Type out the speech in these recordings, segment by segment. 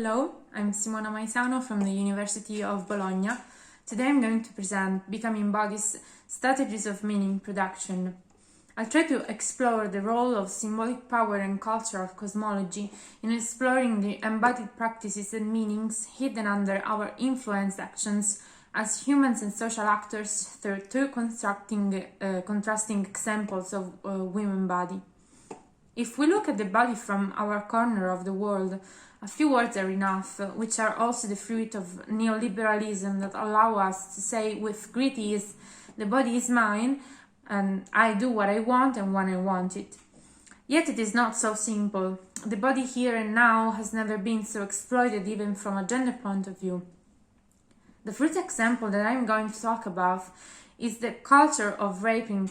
Hello, I'm Simona Maisano from the University of Bologna. Today I'm going to present Becoming Bodies Strategies of Meaning Production. I'll try to explore the role of symbolic power and cultural cosmology in exploring the embodied practices and meanings hidden under our influenced actions as humans and social actors through two contrasting examples of women body. If we look at the body from our corner of the world, a few words are enough, which are also the fruit of neoliberalism that allow us to say with great ease, the body is mine and I do what I want and when I want it. Yet it is not so simple. The body here and now has never been so exploited even from a gender point of view. The first example that I'm going to talk about is the culture of rape in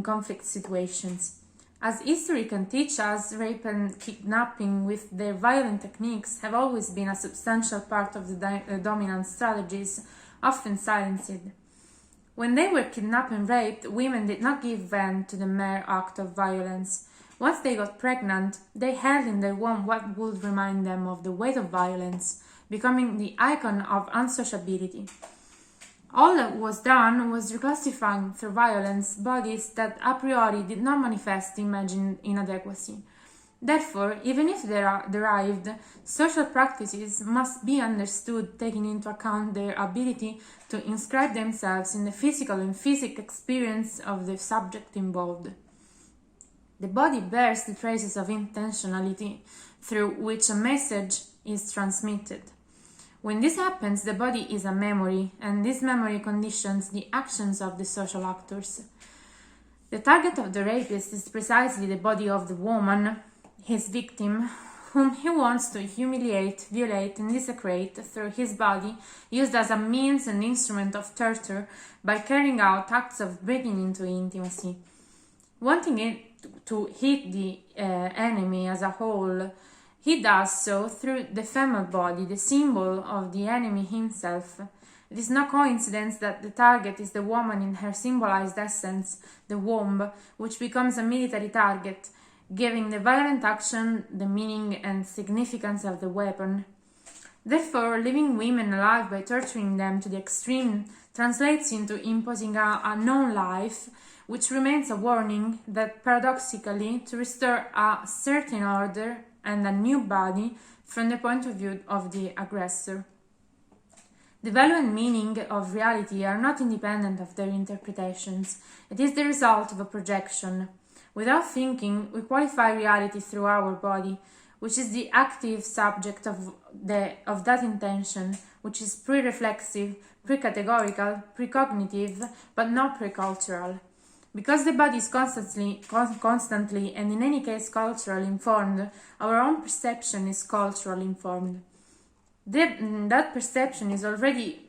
conflict situations. As history can teach us, rape and kidnapping with their violent techniques have always been a substantial part of the dominant strategies, often silenced. When they were kidnapped and raped, women did not give vent to the mere act of violence. Once they got pregnant, they held in their womb what would remind them of the weight of violence, becoming the icon of unsociability. All that was done was reclassifying through violence bodies that a priori did not manifest imagined inadequacy. Therefore, even if they are derived, social practices must be understood taking into account their ability to inscribe themselves in the physical and physic experience of the subject involved. The body bears the traces of intentionality through which a message is transmitted. When this happens, the body is a memory, and this memory conditions the actions of the social actors. The target of the rapist is precisely the body of the woman, his victim, whom he wants to humiliate, violate, and desecrate through his body, used as a means and instrument of torture by carrying out acts of breaking into intimacy. Wanting it to hit the enemy as a whole, he does so through the female body, the symbol of the enemy himself. It is no coincidence that the target is the woman in her symbolized essence, the womb, which becomes a military target, giving the violent action the meaning and significance of the weapon. Therefore, leaving women alive by torturing them to the extreme translates into imposing a known life, which remains a warning that paradoxically to restore a certain order and a new body from the point of view of the aggressor. The value and meaning of reality are not independent of their interpretations. It is the result of a projection. Without thinking, we qualify reality through our body, which is the active subject of that intention, which is pre-reflexive, pre-categorical, precognitive, but not pre-cultural. Because the body is constantly and in any case culturally informed, our own perception is culturally informed. That perception is already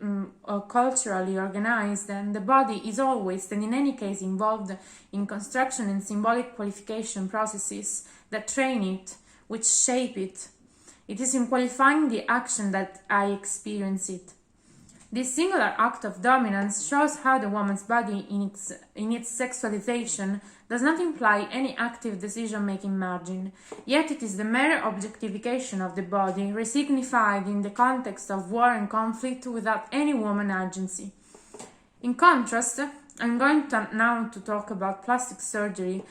culturally organized, and the body is always and in any case involved in construction and symbolic qualification processes that train it, which shape it. It is in qualifying the action that I experience it. This singular act of dominance shows how the woman's body in its sexualization does not imply any active decision-making margin, yet it is the mere objectification of the body resignified in the context of war and conflict without any woman agency. In contrast, I'm going now to talk about plastic surgery,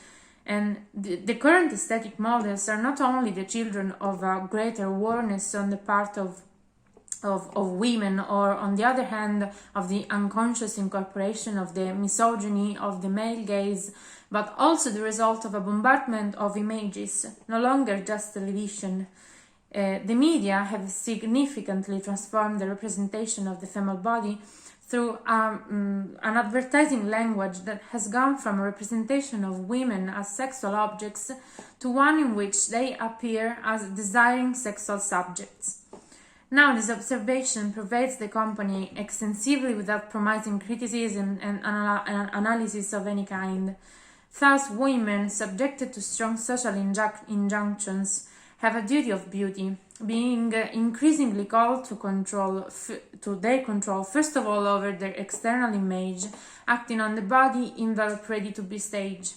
and the current aesthetic models are not only the children of a greater awareness on the part of women, or on the other hand of the unconscious incorporation of the misogyny of the male gaze, but also the result of a bombardment of images, no longer just television. The media have significantly transformed the representation of the female body through an advertising language that has gone from a representation of women as sexual objects to one in which they appear as desiring sexual subjects. Now this observation pervades the company extensively without promising criticism and analysis of any kind. Thus, women, subjected to strong social injunctions, have a duty of beauty, being increasingly called to their control, first of all over their external image, acting on the body envelope ready to be staged.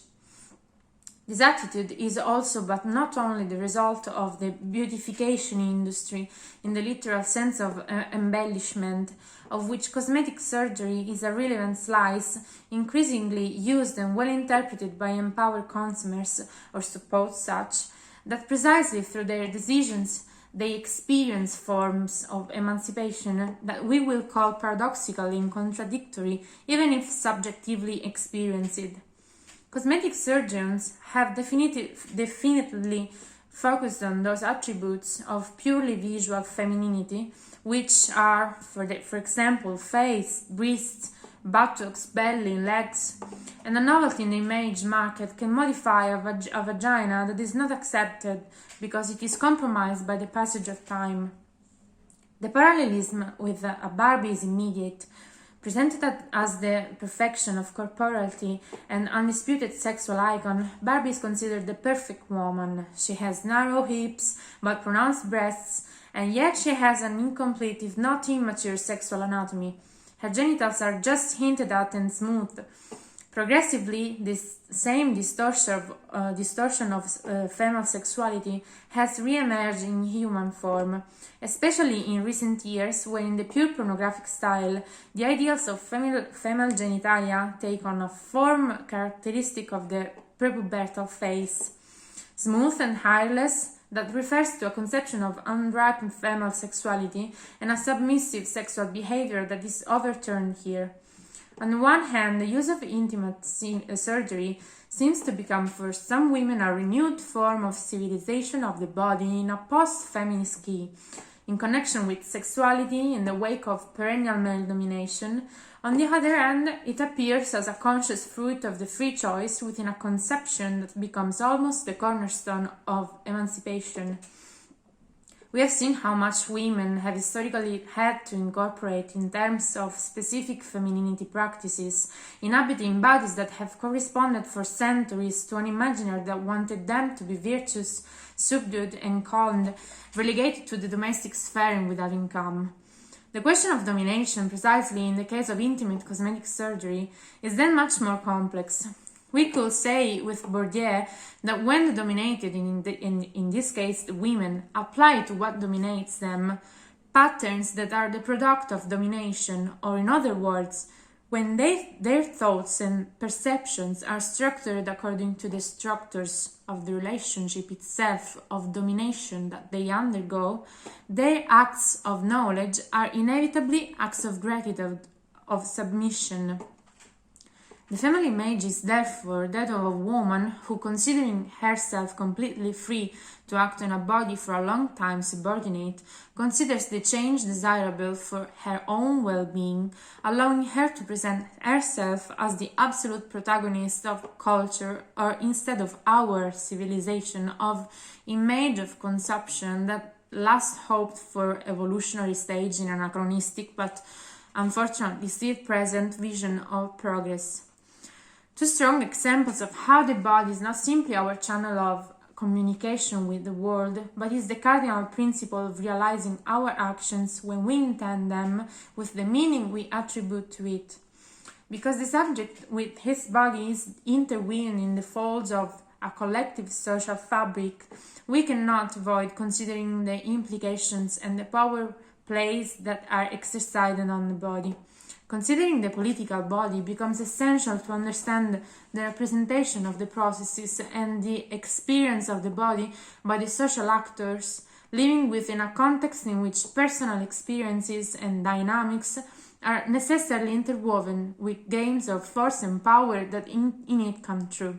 This attitude is also, but not only, the result of the beautification industry, in the literal sense of embellishment, of which cosmetic surgery is a relevant slice, increasingly used and well interpreted by empowered consumers, or supposed such, that precisely through their decisions they experience forms of emancipation that we will call paradoxical and contradictory, even if subjectively experienced. Cosmetic surgeons have definitely focused on those attributes of purely visual femininity, which are, for example, face, breasts, buttocks, belly, legs, and a novelty in the image market can modify a vagina that is not accepted because it is compromised by the passage of time. The parallelism with a Barbie is immediate. Presented as the perfection of corporality and undisputed sexual icon, Barbie is considered the perfect woman. She has narrow hips but pronounced breasts, and yet she has an incomplete, if not immature, sexual anatomy. Her genitals are just hinted at and smooth. Progressively, this same distortion of female sexuality has re-emerged in human form, especially in recent years when in the pure pornographic style, the ideals of female genitalia take on a form characteristic of the prepubertal phase. Smooth and hairless, that refers to a conception of unripened female sexuality and a submissive sexual behavior that is overturned here. On the one hand, the use of intimate surgery seems to become for some women a renewed form of civilization of the body in a post-feminist key, in connection with sexuality in the wake of perennial male domination. On the other hand, it appears as a conscious fruit of the free choice within a conception that becomes almost the cornerstone of emancipation. We have seen how much women have historically had to incorporate in terms of specific femininity practices, inhabiting bodies that have corresponded for centuries to an imaginary that wanted them to be virtuous, subdued and calmed, relegated to the domestic sphere and without income. The question of domination, precisely in the case of intimate cosmetic surgery, is then much more complex. We could say with Bourdieu that when the dominated, in this case the women, apply to what dominates them patterns that are the product of domination, or in other words, when their thoughts and perceptions are structured according to the structures of the relationship itself of domination that they undergo, their acts of knowledge are inevitably acts of gratitude, of submission. The family image is therefore that of a woman who, considering herself completely free to act on a body for a long time subordinate, considers the change desirable for her own well-being, allowing her to present herself as the absolute protagonist of culture, or instead of our civilization, of image of consumption that last hoped for evolutionary stage in anachronistic but unfortunately still present vision of progress. Two strong examples of how the body is not simply our channel of communication with the world, but is the cardinal principle of realizing our actions when we intend them with the meaning we attribute to it. Because the subject with his body is interwoven in the folds of a collective social fabric, we cannot avoid considering the implications and the power plays that are exercised on the body. Considering the political body becomes essential to understand the representation of the processes and the experience of the body by the social actors, living within a context in which personal experiences and dynamics are necessarily interwoven with games of force and power that in it come true.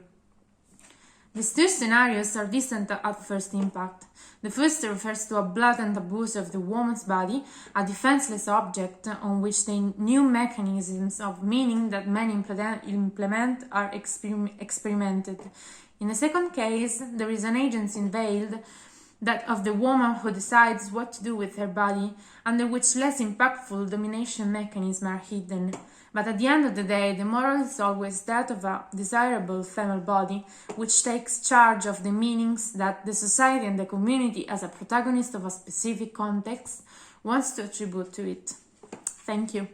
These two scenarios are distant at first impact. The first refers to a blatant abuse of the woman's body, a defenseless object on which the new mechanisms of meaning that men implement are experimented. In the second case, there is an agency veiled, that of the woman who decides what to do with her body, under which less impactful domination mechanisms are hidden. But at the end of the day, the moral is always that of a desirable female body, which takes charge of the meanings that the society and the community, as a protagonist of a specific context, wants to attribute to it. Thank you.